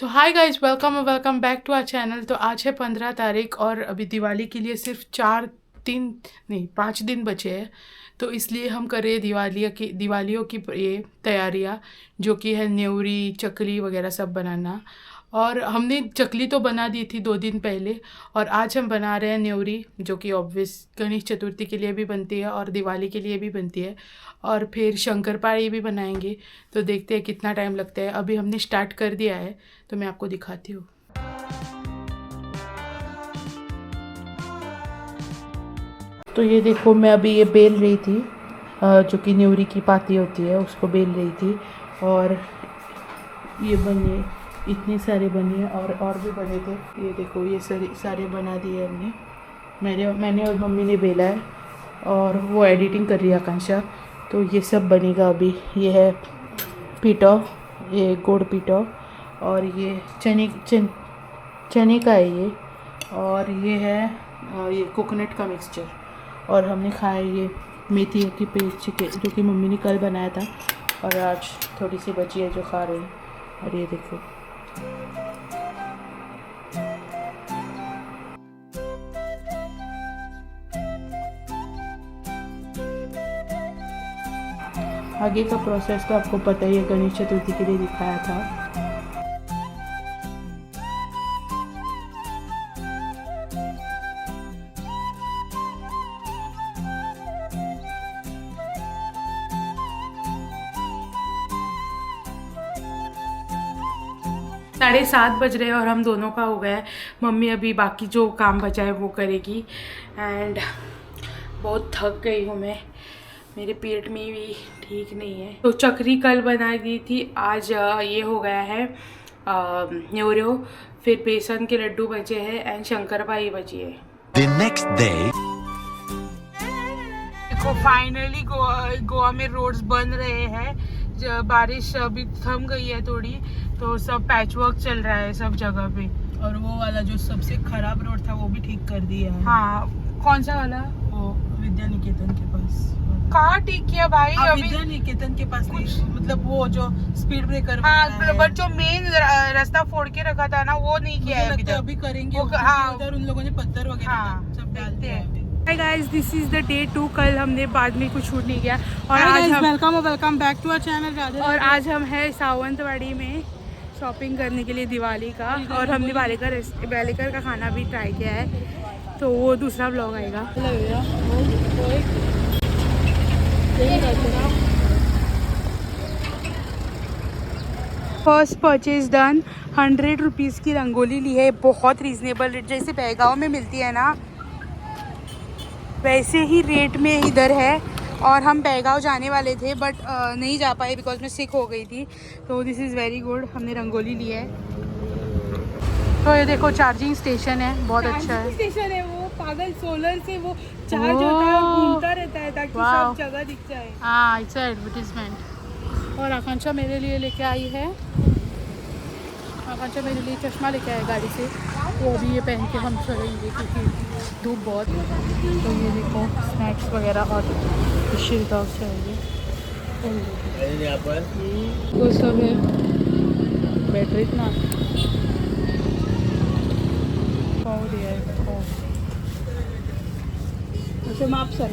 तो hi guys, welcome back to our channel. तो आज है 15 तारीख और अभी दिवाली के लिए सिर्फ 5 दिन बचे हैं। तो इसलिए हम कर रहे हैं दिवालियों की ये तैयारियां, जो कि है न्योरी चकली वगैरह सब बनाना। और हमने चकली तो बना दी थी 2 दिन पहले, और आज हम बना रहे हैं न्योरी, जो कि ऑब्वियस गणेश चतुर्थी के लिए भी बनती है और दिवाली के लिए भी बनती है। और फिर शंकरपाळी भी बनाएंगे। तो देखते हैं कितना टाइम लगता है। अभी हमने स्टार्ट कर दिया है, तो मैं आपको दिखाती हूँ। तो ये देखो, मैं अभी ये बेल रही थी, जो कि न्योरी की पाती होती है, उसको बेल रही थी। और ये बने, इतने सारे बने और भी बने थे। ये देखो, ये सारे बना दिए हमने। मैंने और मम्मी ने बेला है, और वो एडिटिंग कर रही है आकांक्षा। तो ये सब बनेगा अभी। ये है पीठा, ये गुड़ पीठा, और ये चने का है ये, और ये है ये कोकोनट का मिक्सचर। और हमने खाया ये मेथी की पेस्ट, जो कि मम्मी ने कल बनाया था, और आज थोड़ी सी बची है जो खा रहे हैं। और ये देखो, आगे का प्रोसेस तो आपको पता ही है, गणेश चतुर्थी के लिए दिखाया था। 7:30 बज रहे हैं और हम दोनों का हो गया है। मम्मी अभी बाकी जो काम बचा है वो करेगी। एंड बहुत थक गई हूँ मैं, मेरे पेट में भी ठीक नहीं है। तो चकरी कल बना दी थी, आज ये हो गया है न्योरो। फिर बेसन के लड्डू बचे हैं एंड शंकरपाळी बची है। The next day. देखो, फाइनली गोवा में रोड्स बन रहे हैं। बारिश अभी थम गई है थोड़ी, तो सब पैच वर्क चल रहा है सब जगह पे। और वो वाला जो सबसे खराब रोड था वो भी ठीक कर दिया है। हाँ, कौन सा वाला? वो विद्या निकेतन के पास। कहाँ ठीक किया भाई? अभी विद्या निकेतन के पास नहीं, मतलब वो जो स्पीड ब्रेकर। हाँ, बट जो मेन रास्ता फोड़ के रखा था ना, वो नहीं किया है अभी करेंगे। हाँ, उधर उन लोगों ने पत्थर वगैरह सब डालते हैं। Hi guys, this is the day 2। कल हमने बाद में कुछ शूट नहीं किया, और आज welcome back to our channel. और आज हम हैं सावंतवाड़ी में शॉपिंग करने के लिए दिवाली का, और हमने बालिकर का खाना भी ट्राई किया है, तो वो दूसरा व्लॉग आएगा। First purchase done. 100 रुपीज़ की रंगोली ली है, बहुत रीजनेबल रेट, जैसे बेहगांव में मिलती है ना वैसे ही रेट में इधर है। और हम बेहगांव जाने वाले थे, बट नहीं जा पाए बिकॉज मैं सिक हो गई थी। तो दिस इज़ वेरी गुड, हमने रंगोली ली है। तो ये देखो, चार्जिंग स्टेशन है, बहुत अच्छा है। स्टेशन है वो, पागल सोलर से वो चार्ज होता है और घूमता रहता है ताकि सब जगह दिख जाए। हाँ, इट्स एडवर्टीजमेंट। और आकांक्षा मेरे लिए लेके आई है, आकांक्षा मेरे लिए चश्मा लेके आए गाड़ी से, वो भी ये पहन के हम चलेंगे क्योंकि धूप बहुत। तो ये देखो, स्नैक्स वगैरह और फिशेज डॉग चाहिए, वो सब है। बैटरी इतना पाव दिया है, ऐसे माप सर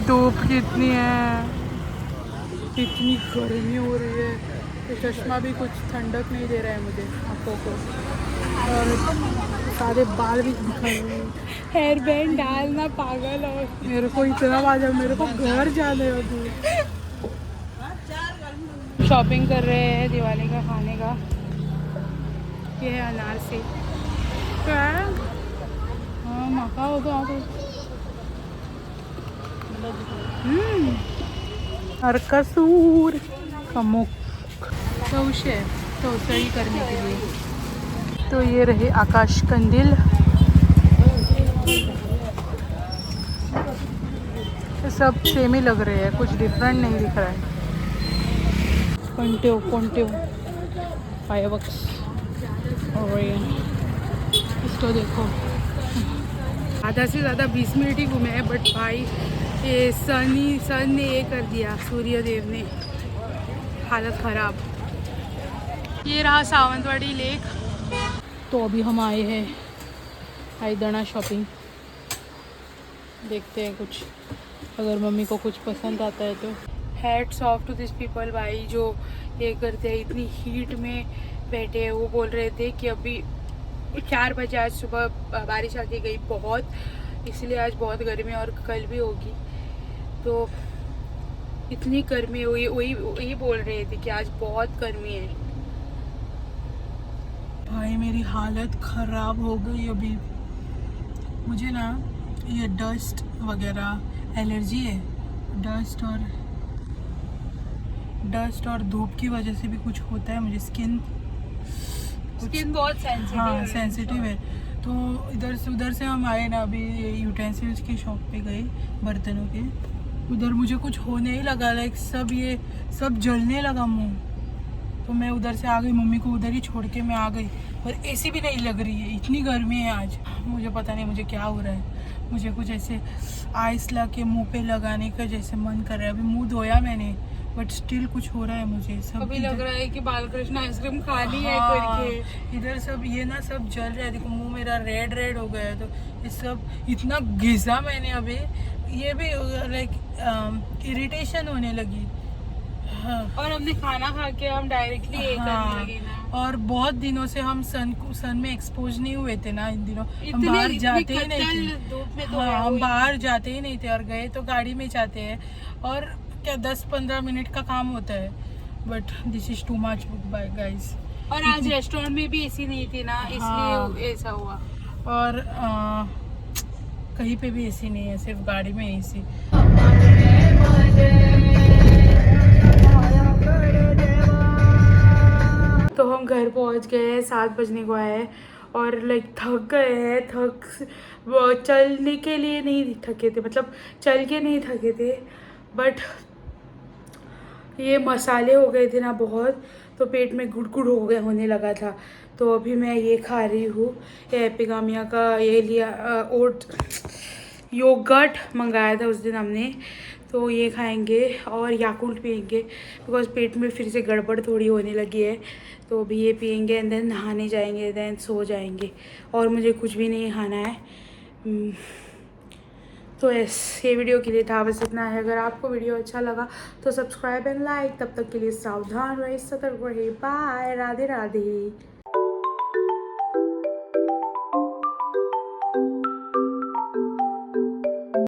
धूप कितनी है, इतनी गर्मी हो रही है। तो चश्मा भी कुछ ठंडक नहीं दे रहा है मुझे आँखों को, और सारे बाल भी दिखाई रहे हैं। हेयर बैंड डालना पागल। और मेरे को इतना बाजा, मेरे को घर जाने अभी। शॉपिंग कर रहे हैं दिवाली का खाने का। ये है अनारसे। क्या? हाँ, मका हो तो आप हरकसूर का मुख तो सही करने के लिए। तो ये रहे आकाश कंदील। ये सब सेम ही लग रहे हैं, कुछ डिफरेंट नहीं दिख रहा है। कॉन्टेव फायरवर्क्स। और ये इसको देखो, आधा से ज़्यादा 20 मिनट ही घूमे हैं, बट भाई ये सन ने ये कर दिया, सूर्यदेव ने, हालत ख़राब। ये रहा सावंतवाड़ी लेक। तो अभी हम आए हैं आईदना शॉपिंग, देखते हैं कुछ, अगर मम्मी को कुछ पसंद आता है तो। Hats off to this people भाई, जो ये करते हैं, इतनी हीट में बैठे हैं। वो बोल रहे थे कि अभी 4 बजे आज सुबह बारिश आके गई बहुत, इसलिए आज बहुत गर्मी और कल भी होगी। तो इतनी गर्मी हुई, वही बोल रहे थे कि आज बहुत गर्मी है। भाई मेरी हालत ख़राब हो गई अभी। मुझे ना ये डस्ट वगैरह एलर्जी है, डस्ट और धूप की वजह से भी कुछ होता है। मुझे स्किन बहुत सेंसिटिव, हाँ सेंसिटिव है। तो इधर से उधर से हम आए ना, अभी यूटेंसिल्स की शॉप पे गए बर्तनों के, उधर मुझे कुछ होने ही लगा, लाइक सब जलने लगा मुंह। तो मैं उधर से आ गई, मम्मी को उधर ही छोड़ के मैं आ गई। और एसी भी नहीं लग रही है, इतनी गर्मी है आज। मुझे पता नहीं मुझे क्या हो रहा है, मुझे कुछ ऐसे आइस ला के मुँह पे लगाने का जैसे मन कर रहा है। अभी मुँह धोया मैंने, बट स्टिल कुछ हो रहा है मुझे। सब अभी लग रहा है कि बालकृष्ण आइसक्रीम खानी है करके। इधर सब ये ना सब जल रहा है, देखो मुंह मेरा रेड हो गया है। तो ये सब इतना घिसा मैंने अभी, ये भी लाइक इरिटेशन होने लगी। हाँ। और हमने खाना खा के हम डायरेक्टली करने लगे ना। और बहुत दिनों से हम सन में एक्सपोज नहीं हुए थे ना इन दिनों, हम बाहर जाते ही नहीं थे। हाँ, हम बाहर जाते ही नहीं थे, और गए तो गाड़ी में जाते हैं, और क्या 10-15 मिनट का काम होता है। But this is too much guys. और आज रेस्टोरेंट में भी एसी नहीं थी ना, इसलिए ऐसा हुआ। और कहीं पे भी एसी नहीं है, सिर्फ गाड़ी में एसी। तो हम घर पहुंच गए हैं, 7 बजने को आए हैं, और लाइक थक गए हैं। चलने के लिए नहीं थके थे, मतलब चल के नहीं थके थे, बट ये मसाले हो गए थे ना बहुत, तो पेट में गुड़गुड़ होने लगा था। तो अभी मैं ये खा रही हूँ, ये एपिगामिया का ये लिया, ओट योगर्ट मंगाया था उस दिन हमने, तो ये खाएंगे और याकुल्ट पियेंगे, बिकॉज पेट में फिर से गड़बड़ थोड़ी होने लगी है। तो अभी ये पियेंगे एंड देन नहाने जाएंगे, देन सो जाएंगे, और मुझे कुछ भी नहीं खाना है। तो ये वीडियो के लिए था बस इतना है। अगर आपको वीडियो अच्छा लगा तो सब्सक्राइब एंड लाइक। तब तक के लिए सावधान रहे, सतर्क रहे। बाय, राधे राधे।